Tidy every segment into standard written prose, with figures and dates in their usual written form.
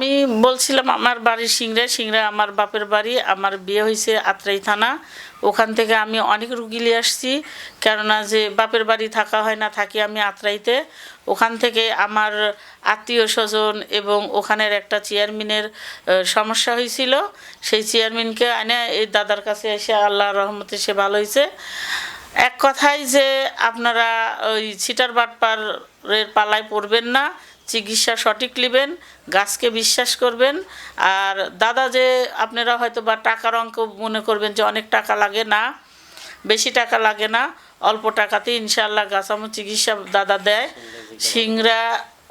আমি বলছিলাম আমার বাড়ি সিংড়া আমার বাপের বাড়ি। আমার বিয়ে হয়েছে আত্রাই থানা। ওখান থেকে আমি অনেক রুগী নিয়ে আসছি, কেননা যে বাপের বাড়ি থাকা হয় না, থাকি আমি আত্রাইতে। ওখান থেকে আমার আত্মীয় স্বজন এবং ওখানের একটা চেয়ারম্যানের সমস্যা হয়েছিল। সেই চেয়ারম্যানকে এনে এই দাদার কাছে এসে আল্লাহর রহমতে সে ভালো হয়েছে। এক কথায় যে আপনারা ওই ছিটার বাটপারের পালায় পড়বেন না, চিকিৎসা সঠিক নেবেন, গাছকে বিশ্বাস করবেন। আর দাদা যে আপনারা হয়তো বা টাকার অঙ্ক মনে করবেন যে অনেক টাকা লাগে, না, বেশি টাকা লাগে না, অল্প টাকাতেই ইনশাআল্লাহ গাছামো চিকিৎসা দাদা দেয়। সিংড়া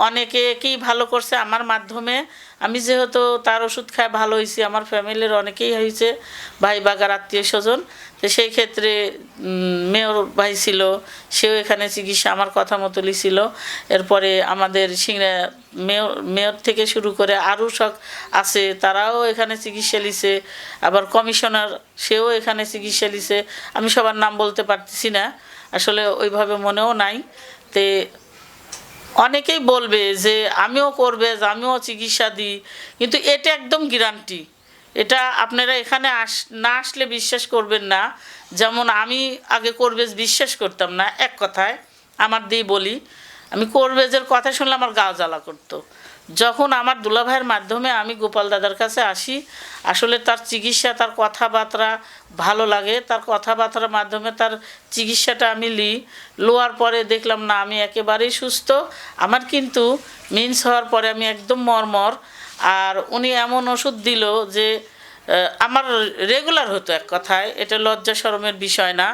অনেকেই ভালো করছে আমার মাধ্যমে। আমি যেহেতু তার ওষুধ খায় ভালো হয়েছি, আমার ফ্যামিলির অনেকেই হয়েছে, ভাই বাগার আত্মীয় স্বজন। তো সেই ক্ষেত্রে মেয়র ভাই ছিল, সেও এখানে চিকিৎসা আমার কথা মতো লিছিল। এরপরে আমাদের সিংড়া মেয়র থেকে শুরু করে আরও সব আছে, তারাও এখানে চিকিৎসা লিছে। আবার কমিশনার, সেও এখানে চিকিৎসা লিছে। আমি সবার নাম বলতে পারতেছি না, আসলে ওইভাবে মনেও নাই। তে অনেকেই বলবে যে আমিও করবে, যে আমিও চিকিৎসা দিই, কিন্তু এটা একদম গ্যারান্টি। এটা আপনারা এখানে না আসলে বিশ্বাস করবেন না। যেমন আমি আগে করবেজ বিশ্বাস করতাম না, এক কথায় আমার দিয়ে বলি, আমি করবেজের কথা শুনলে আমার গা জ্বালা করতো। যখন আমার দুলাভাইয়ের মাধ্যমে আমি গোপাল দাদার কাছে আসি, আসলে তার চিকিৎসা, তার কথাবার্তা ভালো লাগে, তার কথাবার্তার মাধ্যমে তার চিকিৎসাটা আমি লোয়ার পরে দেখলাম না, আমি একেবারেই সুস্থ। আমার কিন্তু মিন্স হওয়ার পরে আমি একদম মরমর। আর উনি এমন ওষুধ দিল যে আমার রেগুলার হতো, এক কথায় এটা লজ্জা শরমের বিষয় না।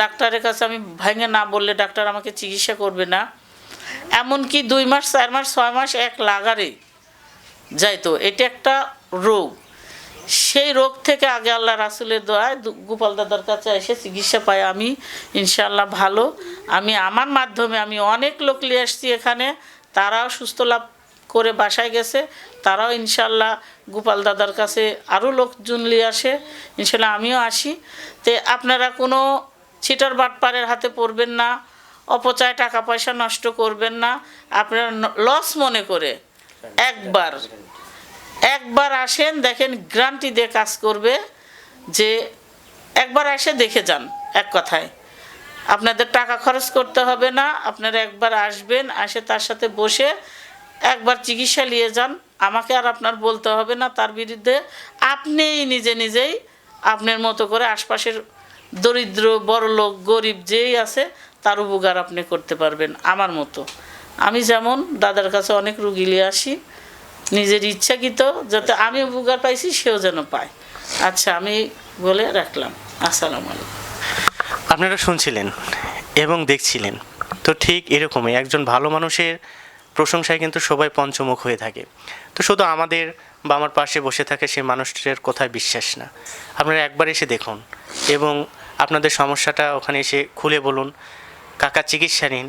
ডাক্তারের কাছে আমি ভেঙে না বললে ডাক্তার আমাকে চিকিৎসা করবে না। এমনকি 2 মাস 4 মাস 6 মাস এক লাগারে যাইতো। এটা একটা রোগ। সেই রোগ থেকে আগে আল্লাহ রাসুলের দোয়ায় গোপাল দাদার কাছে এসে চিকিৎসা পাই আমি ইনশাআল্লাহ ভালো। আমি আমার মাধ্যমে আমি অনেক লোক নিয়ে আসছি এখানে, তারাও সুস্থ লাভ করে বাসায় গেছে। তারাও ইনশাআল্লাহ গোপাল দাদার কাছে আরও লোকজন নিয়ে আসে, ইনশাআল্লাহ আমিও আসি। তে আপনারা কোনো ছিটার বাটপারের হাতে পড়বেন না, অপচয় টাকা পয়সা নষ্ট করবেন না। আপনারা লস মনে করে একবার আসেন, দেখেন গ্যারান্টি দিয়ে কাজ করবে। যে একবার এসে দেখে যান, এক কথায় আপনাদের টাকা খরচ করতে হবে না। আপনারা একবার আসবেন, আসে তার সাথে বসে একবার চিকিৎসা নিয়ে যান। আমাকে আর আপনার বলতে হবে না তার বিরুদ্ধে। আপনিই নিজেই আপনার মতো করে আশপাশের দরিদ্র, বড়লোক, গরিব যেই আছে তার উপকার আপনি করতে পারবেন আমার মতো। আমি যেমন দাদার কাছে অনেক রুগী নিয়ে আসি নিজের ইচ্ছাকৃত, যাতে আমি উপকার পাইছি সেও যেন পায়। আচ্ছা, আমি বলে রাখলাম। আসসালামু আলাইকুম। আপনারা শুনছিলেন এবং দেখছিলেন, তো ঠিক এরকমই একজন ভালো মানুষের প্রশংসায় কিন্তু সবাই পঞ্চমুখ হয়ে থাকে। তো শুধু আমাদের বা আমার পাশে বসে থাকে সেই মানুষটির কথায় বিশ্বাস না, আপনারা একবার এসে দেখুন এবং আপনাদের সমস্যাটা ওখানে এসে খুলে বলুন, কাকা চিকিৎসা নিন।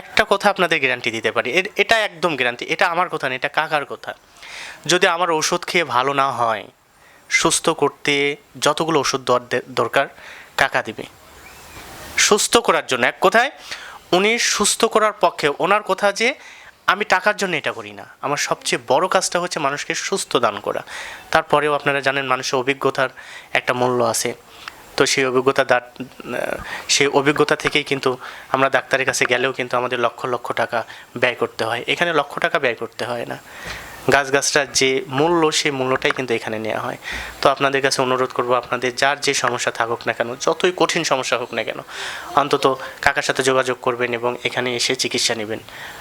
একটা কথা আপনাদের গ্যারান্টি দিতে পারি, এটা একদম গ্যারান্টি, এটা আমার কথা না, এটা কাকার কথা। যদি আমার ওষুধ খেয়ে ভালো না হয়, সুস্থ করতে যতগুলো ওষুধ দরকার কাকা দিবে সুস্থ করার জন্য। এক কথায় উনি সুস্থ করার পক্ষে। ওনার কথা যে আমি টাকার জন্য এটা করি না, আমার সবচেয়ে বড় কাজটা হচ্ছে মানুষকে সুস্থ দান করা। তারপরেও আপনারা জানেন মানুষের অভিজ্ঞতার একটা মূল্য আছে। তো সেই অভিজ্ঞতা থেকেই কিন্তু আমরা ডাক্তারের কাছে গেলেও কিন্তু আমাদের লক্ষ লক্ষ টাকা ব্যয় করতে হয়। এখানে লক্ষ টাকা ব্যয় করতে হয় না, গাছটার যে মূল্য সেই মূল্যটাই কিন্তু এখানে নেওয়া হয়। তো আপনাদের কাছে অনুরোধ করব, আপনাদের যার যে সমস্যা থাকুক না কেন, যতই কঠিন সমস্যা হোক না কেন, অন্তত কাকার সাথে যোগাযোগ করবেন এবং এখানে এসে চিকিৎসা নেবেন।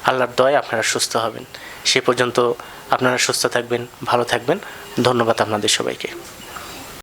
আল্লাহর দয়ায় আপনারা সুস্থ হবেন। সে পর্যন্ত আপনারা সুস্থ থাকবেন, ভালো থাকবেন। ধন্যবাদ আপনাদের সবাইকে।